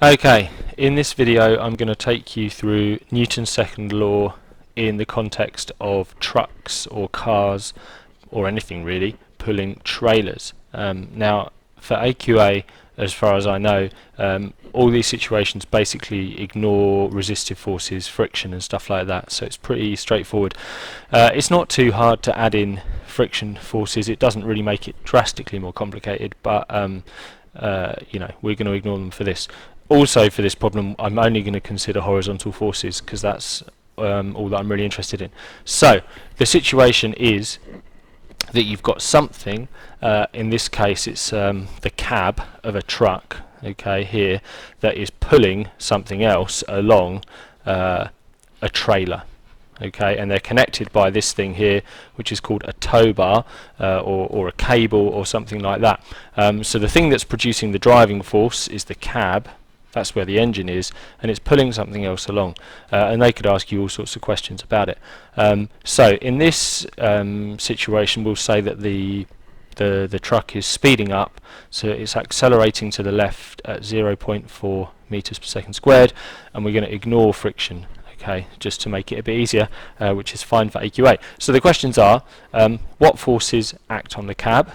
Okay, in this video I'm going to take you through Newton's second law in the context of trucks or cars or anything really pulling trailers. Now for AQA, as far as I know, all these situations basically ignore resistive forces, friction and stuff like that, so it's pretty straightforward. It's not too hard to add in friction forces. It doesn't really make it drastically more complicated, but you know, we're going to ignore them for this. Also for this problem I'm only going to consider horizontal forces because that's all that I'm really interested in. So the situation is that you've got something, in this case it's the cab of a truck, okay, here, that is pulling something else along a trailer. Okay, and they're connected by this thing here, which is called a tow bar or a cable or something like that. So the thing that's producing the driving force is the cab. That's where the engine is, and it's pulling something else along. And they could ask you all sorts of questions about it. So in this situation, we'll say that the truck is speeding up, so it's accelerating to the left at 0.4 meters per second squared, and we're going to ignore friction. Okay, just to make it a bit easier, which is fine for AQA. So the questions are, what forces act on the cab?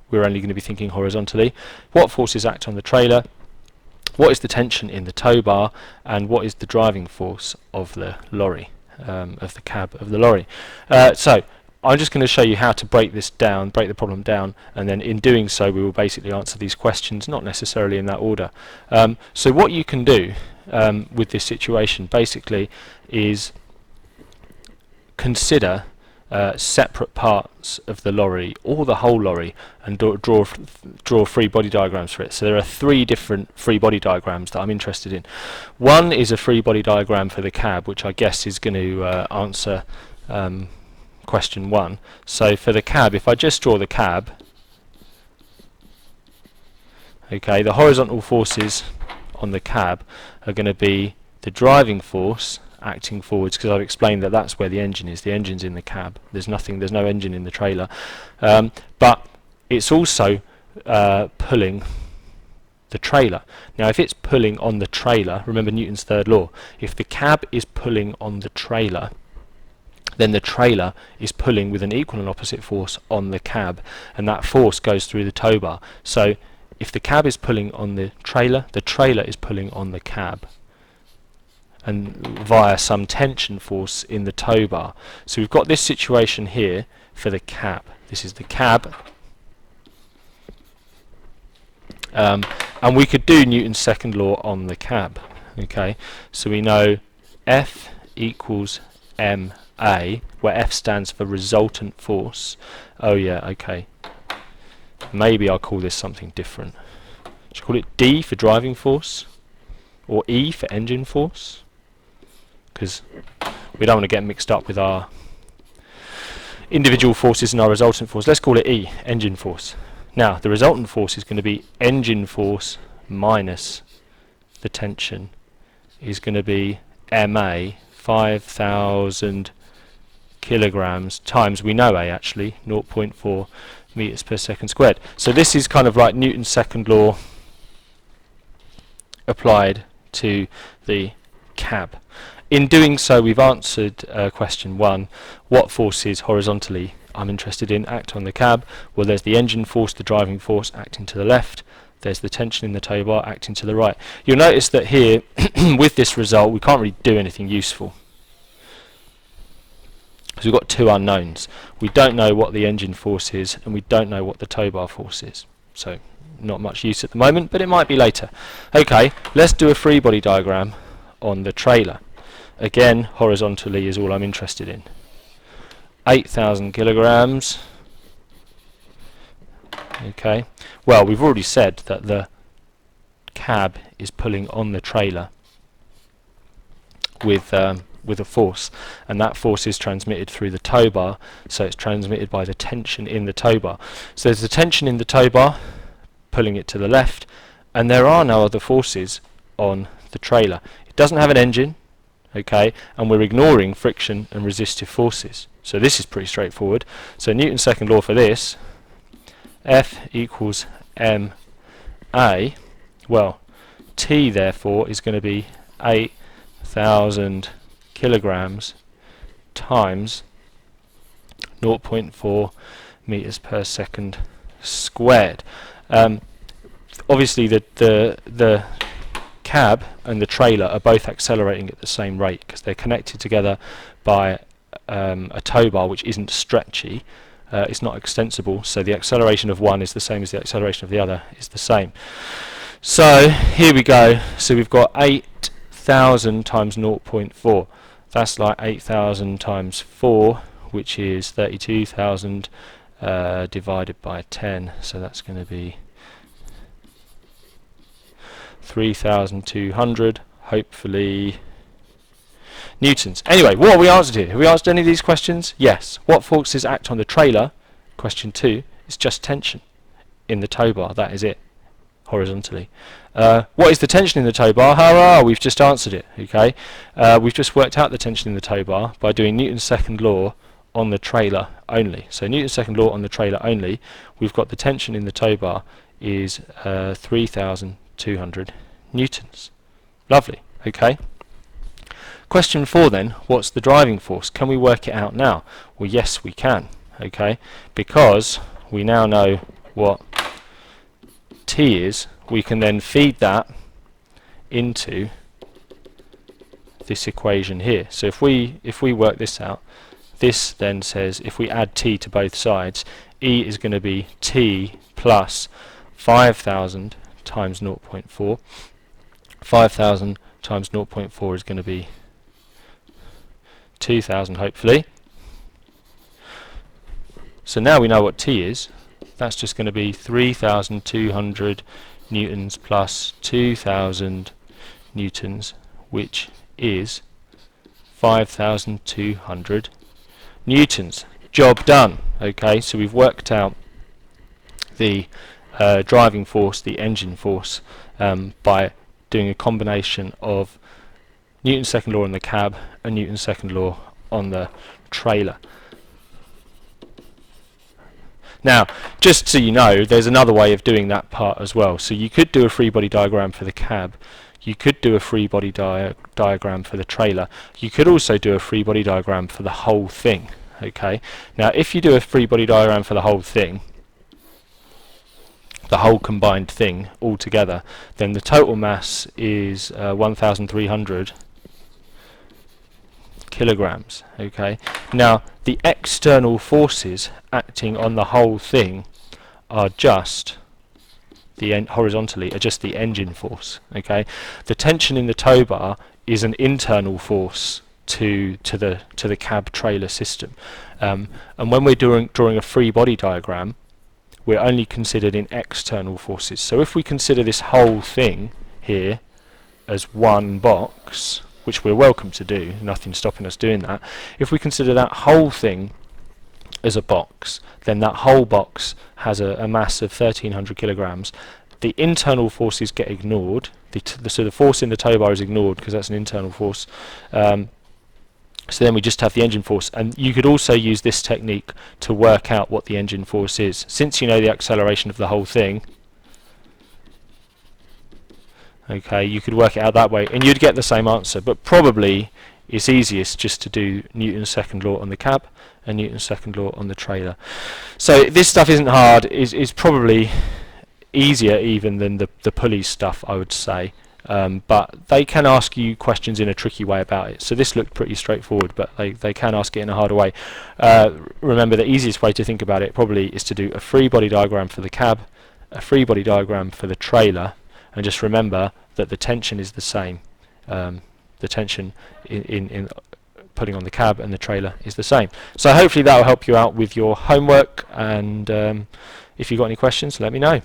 We're only going to be thinking horizontally. What forces act on the trailer? What is the tension in the tow bar? And what is the driving force of the lorry, of the cab of the lorry? So I'm just going to show you how to break this down, break the problem down, and then in doing so we will basically answer these questions, not necessarily in that order. So what you can do with this situation basically is consider separate parts of the lorry or the whole lorry and draw free body diagrams for it. So there are 3 different free body diagrams that I'm interested in. One is a free body diagram for the cab, which I guess is going to answer question 1. So for the cab, if I just draw the cab, okay, the horizontal forces on the cab are going to be the driving force acting forwards, because I've explained that that's where the engine is. The engine's in the cab. There's no engine in the trailer. But it's also pulling the trailer. Now if it's pulling on the trailer, remember Newton's third law, if the cab is pulling on the trailer, then the trailer is pulling with an equal and opposite force on the cab, and that force goes through the tow bar. So if the cab is pulling on the trailer is pulling on the cab, and via some tension force in the tow bar. So we've got this situation here for the cab. This is the cab, and we could do Newton's second law on the cab. Okay, so we know F equals ma, where F stands for resultant force. Oh yeah, okay, maybe I'll call this something different. Should I call it D for driving force, or E for engine force? Because we don't want to get mixed up with our individual forces and our resultant force. Let's call it E, engine force. Now the resultant force is going to be engine force minus the tension is going to be ma, 5,000 kilograms times, we know A actually, 0.4 meters per second squared. So this is kind of like Newton's second law applied to the cab. In doing so, we've answered question 1. What forces horizontally I'm interested in act on the cab? Well, there's the engine force, the driving force acting to the left. There's the tension in the tow bar acting to the right. You'll notice that here, with this result, we can't really do anything useful. So we've got 2 unknowns. We don't know what the engine force is, and we don't know what the tow bar force is. So not much use at the moment, but it might be later. Okay, let's do a free body diagram on the trailer. Again, horizontally is all I'm interested in. 8,000 kilograms. Okay, well, we've already said that the cab is pulling on the trailer with a force, and that force is transmitted through the tow bar, so it's transmitted by the tension in the tow bar. So there's the tension in the tow bar pulling it to the left, and there are no other forces on the trailer. It doesn't have an engine, okay, and we're ignoring friction and resistive forces. So this is pretty straightforward. So Newton's second law for this, F equals ma, well, T therefore is going to be 8,000 kilograms times 0.4 meters per second squared. Obviously the cab and the trailer are both accelerating at the same rate because they're connected together by a tow bar which isn't stretchy. It's not extensible, so the acceleration of one is the same as the acceleration of the other is the same. So here we go. So we've got 8,000 times 0.4. That's like 8,000 times 4, which is 32,000 divided by 10. So that's going to be 3,200, hopefully, newtons. Anyway, what have we answered here? Have we answered any of these questions? Yes. What forces act on the trailer? Question 2 is just tension in the tow bar. That is it, horizontally. What is the tension in the tow bar? Hurrah! We've just answered it. Okay, we've just worked out the tension in the tow bar by doing Newton's second law on the trailer only. So Newton's second law on the trailer only. We've got the tension in the tow bar is 3,200 newtons. Lovely. Okay. Question 4 then, what's the driving force? Can we work it out now? Well, yes we can, okay, because we now know what T is. We can then feed that into this equation here. So if we work this out, this then says if we add T to both sides, E is going to be T plus 5,000 times 0.4. 5,000 times 0.4 is going to be 2,000 hopefully. So now we know what T is. That's just going to be 3,200 newtons plus 2,000 newtons, which is 5,200 newtons. Job done. Okay, so we've worked out the driving force, the engine force, by doing a combination of Newton's second law on the cab and Newton's second law on the trailer. Now, just so you know, there's another way of doing that part as well. So you could do a free body diagram for the cab. You could do a free body diagram for the trailer. You could also do a free body diagram for the whole thing. Okay. Now, if you do a free body diagram for the whole thing, the whole combined thing all together, then the total mass is 1,300 kilograms. Okay. Now the external forces acting on the whole thing are just horizontally are just the engine force. Okay. The tension in the tow bar is an internal force to the cab trailer system, and when we're drawing a free body diagram, we're only considered in external forces. So if we consider this whole thing here as one box, which we're welcome to do, nothing's stopping us doing that, if we consider that whole thing as a box, then that whole box has a mass of 1,300 kilograms. The internal forces get ignored, so the force in the tow bar is ignored because that's an internal force. So then we just have the engine force, and you could also use this technique to work out what the engine force is. Since you know the acceleration of the whole thing, okay, you could work it out that way and you'd get the same answer, but probably it's easiest just to do Newton's second law on the cab and Newton's second law on the trailer. So this stuff isn't hard, is probably easier even than the pulley stuff, I would say. But they can ask you questions in a tricky way about it. So this looked pretty straightforward, but they can ask it in a harder way. Remember, the easiest way to think about it probably is to do a free body diagram for the cab, a free body diagram for the trailer, and just remember that the tension is the same. The tension in putting on the cab and the trailer is the same. So hopefully that will help you out with your homework, and if you've got any questions, let me know.